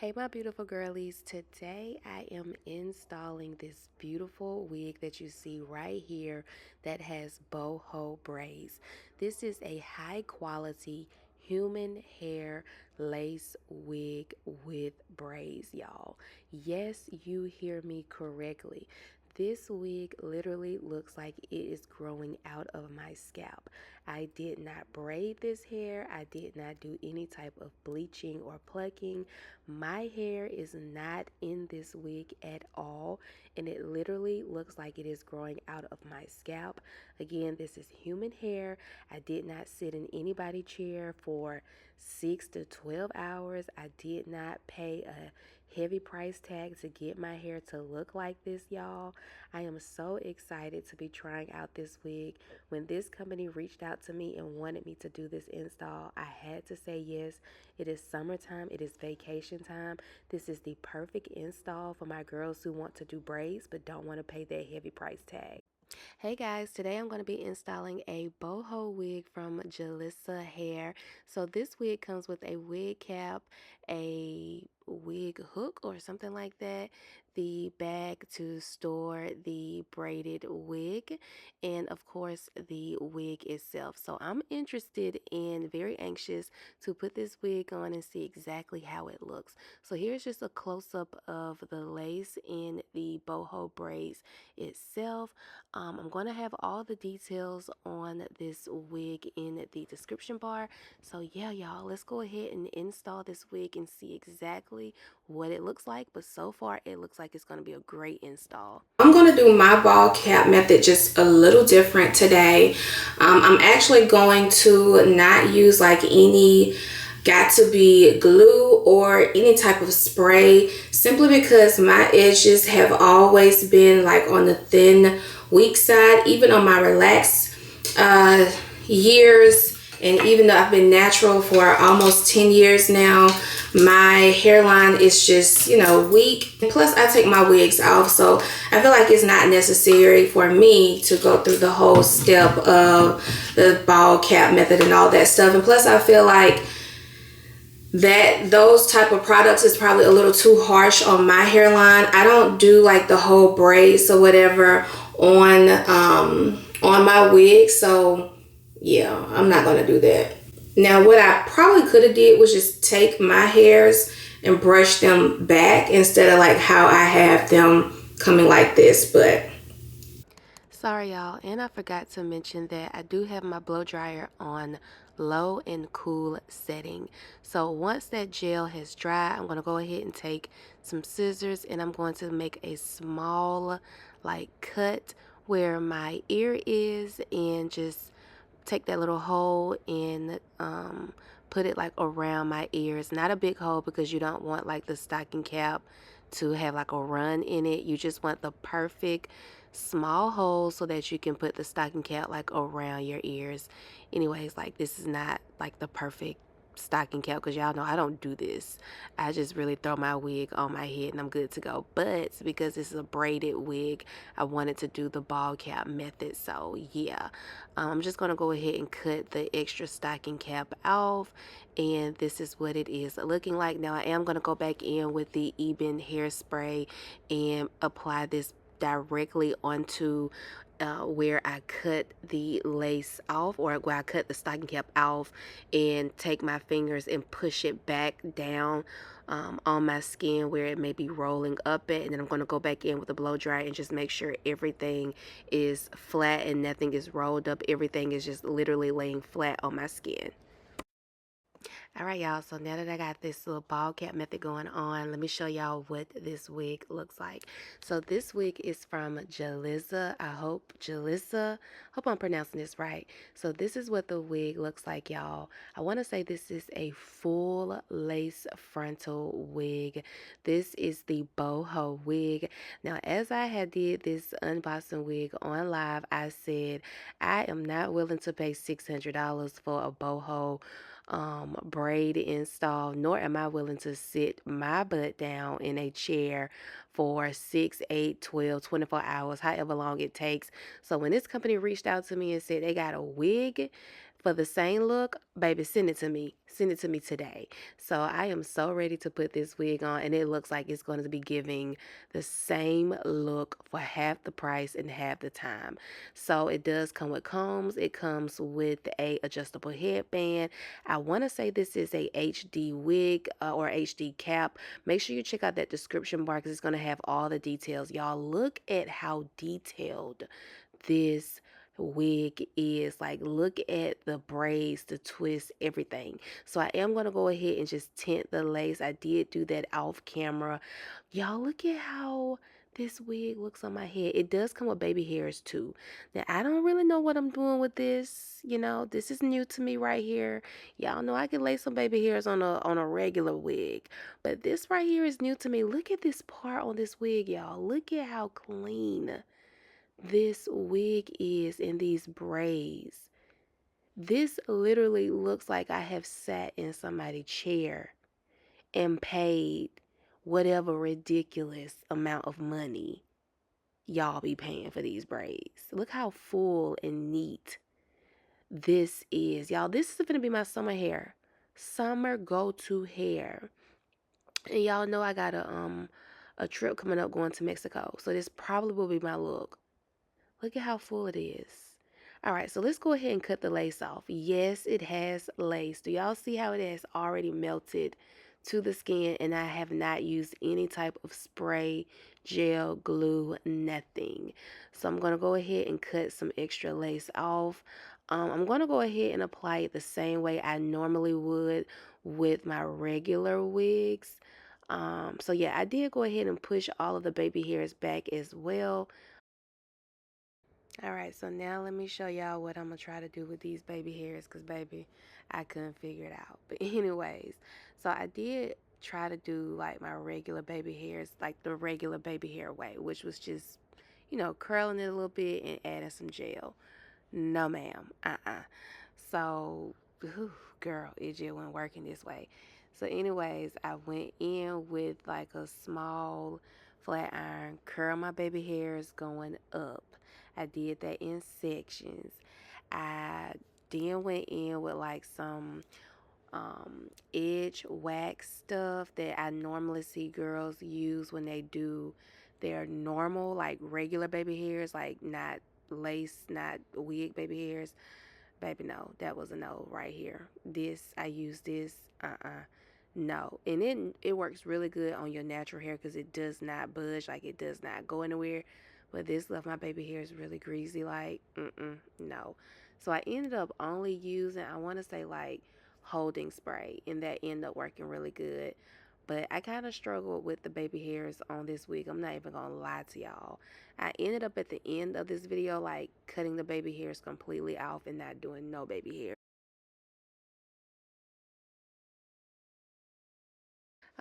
Hey my beautiful girlies, today I am installing this beautiful wig that you see right here that has boho braids. This is a high quality human hair lace wig with braids, y'all. Yes, you hear me correctly. This wig literally looks like it is growing out of my scalp. I did not braid this hair. I did not do any type of bleaching or plucking. My hair is not in this wig at all, and it literally looks like it is growing out of my scalp. Again, this is human hair. I did not sit in anybody's chair for 6 to 12 hours. I did not pay a heavy price tag to get my hair to look like this, y'all. I am so excited to be trying out this wig. When this company reached out to me and wanted me to do this install, I had to say yes. It is summertime, it is vacation time. This is the perfect install for my girls who want to do braids but don't want to pay that heavy price tag. Hey guys, today I'm going to be installing a boho wig from Jaliza Hair. So this wig comes with a wig cap, a wig hook or something like that, the bag to store the braided wig, and of course the wig itself. So I'm interested and very anxious to put this wig on and see exactly how it looks. So here's just a close-up of the lace in the boho braids itself. I'm going to have all the details on this wig in the description bar. So yeah, y'all, let's go ahead and install this wig and see exactly what it looks like. But so far, it looks like it's going to be a great install. I'm going to do my ball cap method just a little different today. I'm actually going to not use like any got to be glue or any type of spray, simply because my edges have always been like on the thin, weak side, even on my relaxed years. And even though I've been natural for almost 10 years now, my hairline is just, weak. Plus, I take my wigs off, so I feel like it's not necessary for me to go through the whole step of the ball cap method and all that stuff. And plus, I feel like that those type of products is probably a little too harsh on my hairline. I don't do like the whole braids or whatever on my wig, so yeah, I'm not gonna do that. Now, what I probably could have did was just take my hairs and brush them back instead of like how I have them coming like this, but Sorry, y'all, and I forgot to mention that I do have my blow dryer on low and cool setting. So once that gel has dried, I'm going to go ahead and take some scissors and I'm going to make a small like cut where my ear is and just take that little hole and put it like around my ears. Not a big hole because you don't want like the stocking cap to have like a run in it. You just want the perfect small hole so that you can put the stocking cap like around your ears. Anyways, like this is not like the perfect stocking cap because y'all know I don't do this. I just really throw my wig on my head and I'm good to go. But because this is a braided wig, I wanted to do the ball cap method. So yeah, I'm just going to go ahead and cut the extra stocking cap off, and this is what it is looking like. Now I am going to go back in with the Ebin hairspray and apply this directly onto where I cut the lace off, or where I cut the stocking cap off, and take my fingers and push it back down on my skin where it may be rolling up at, and then I'm going to go back in with a blow dryer and just make sure everything is flat and nothing is rolled up. Everything is just literally laying flat on my skin. All right, y'all, so now that I got this little ball cap method going on, let me show y'all what this wig looks like. So this wig is from Jaliza. Hope I'm pronouncing this right. So this is what the wig looks like, y'all. I want to say this is a full lace frontal wig. This is the boho wig. Now, as I had did this unboxing wig on live, I said I am not willing to pay $600 for a boho braid install, nor am I willing to sit my butt down in a chair for 6, 8, 12, 24 hours, however long it takes. So when this company reached out to me and said they got a wig for the same look, baby, send it to me. Send it to me today. So I am so ready to put this wig on, and it looks like it's going to be giving the same look for half the price and half the time. So it does come with combs. It comes with a adjustable headband. I want to say this is a HD wig or HD cap. Make sure you check out that description bar because it's going to have all the details. Y'all, look at how detailed this wig is. Like, look at the braids, the twists, everything. So I am going to go ahead and just tint the lace. I did do that off camera. Y'all, look at how this wig looks on my head. It does come with baby hairs too. Now, I don't really know what I'm doing with this. You know, this is new to me right here. Y'all know I can lay some baby hairs on a regular wig, but this right here is new to me. Look at this part on this wig, y'all. Look at how clean this wig is in these braids. This literally looks like I have sat in somebody's chair and paid whatever ridiculous amount of money y'all be paying for these braids. Look how full and neat this is. Y'all, this is going to be my summer hair. Summer go-to hair. And y'all know I got a trip coming up going to Mexico. So this probably will be my look. Look at how full it is. All right, so let's go ahead and cut the lace off. Yes, it has lace. Do y'all see how it has already melted to the skin, and I have not used any type of spray, gel, glue, nothing. So I'm going to go ahead and cut some extra lace off. I'm going to go ahead and apply it the same way I normally would with my regular wigs. So yeah, I did go ahead and push all of the baby hairs back as well. All right, so now let me show y'all what I'm gonna try to do with these baby hairs, because baby, I couldn't figure it out. But anyways, so I did try to do like my regular baby hairs, like the regular baby hair way, which was just, curling it a little bit and adding some gel. No, ma'am. So, whew, girl, it just wasn't working this way. So, anyways, I went in with like a small flat iron, curl my baby hairs going up. I did that in sections. I then went in with like some edge wax stuff that I normally see girls use when they do their normal, like regular baby hairs, like not lace, not wig baby hairs. Baby, no, that was a no right here. I use this, no. And it works really good on your natural hair because it does not budge, like it does not go anywhere. But this left my baby hairs really greasy, like, no. So I ended up only using, I want to say like holding spray, and that ended up working really good. But I kind of struggled with the baby hairs on this wig. I'm not even gonna lie to y'all. I ended up at the end of this video like cutting the baby hairs completely off and not doing no baby hair.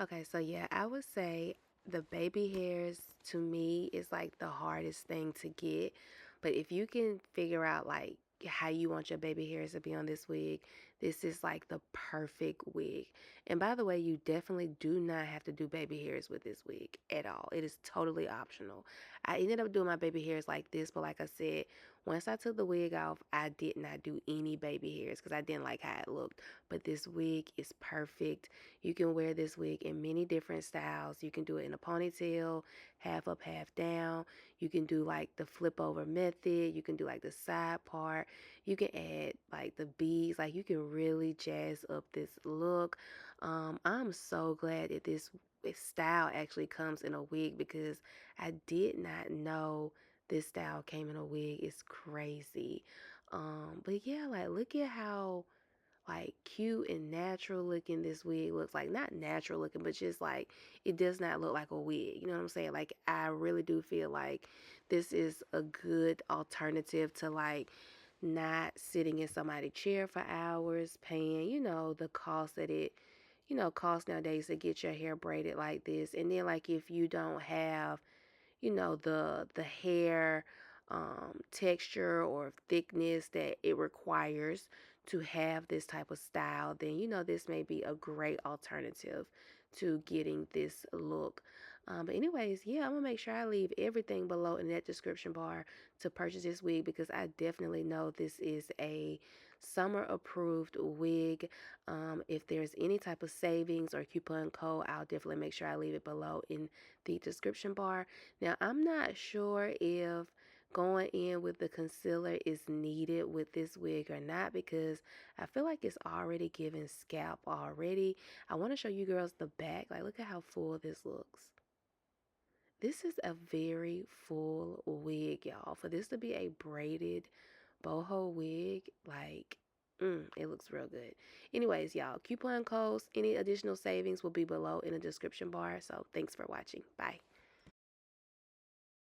Okay, so yeah, I would say the baby hairs to me is like the hardest thing to get. But if you can figure out like how you want your baby hairs to be on this wig, this is like the perfect wig. And by the way, you definitely do not have to do baby hairs with this wig at all. It is totally optional. I ended up doing my baby hairs like this, but like I said, once I took the wig off, I did not do any baby hairs because I didn't like how it looked. But this wig is perfect. You can wear this wig in many different styles. You can do it in a ponytail, half up, half down. You can do like the flip over method. You can do like the side part. You can add like the beads. Like you can really jazz up this look. I'm so glad that this style actually comes in a wig because I did not know this style came in a wig. It's crazy. But yeah, like look at how like cute and natural looking this wig looks. Like not natural looking, but just like it does not look like a wig, you know what I'm saying? Like I really do feel like this is a good alternative to like not sitting in somebody's chair for hours, paying the cost that it costs nowadays to get your hair braided like this. And then like if you don't have the hair texture or thickness that it requires to have this type of style, then this may be a great alternative to getting this look. But anyways, yeah, I'm gonna make sure I leave everything below in that description bar to purchase this wig because I definitely know this is a summer approved wig. If there's any type of savings or coupon code, I'll definitely make sure I leave it below in the description bar. Now, I'm not sure if going in with the concealer is needed with this wig or not, because I feel like it's already giving scalp already. I want to show you girls the back. Like, look at how full this looks. This is a very full wig, y'all. For this to be a braided boho wig, like, it looks real good. Anyways, y'all, coupon codes, any additional savings will be below in the description bar. So thanks for watching. Bye.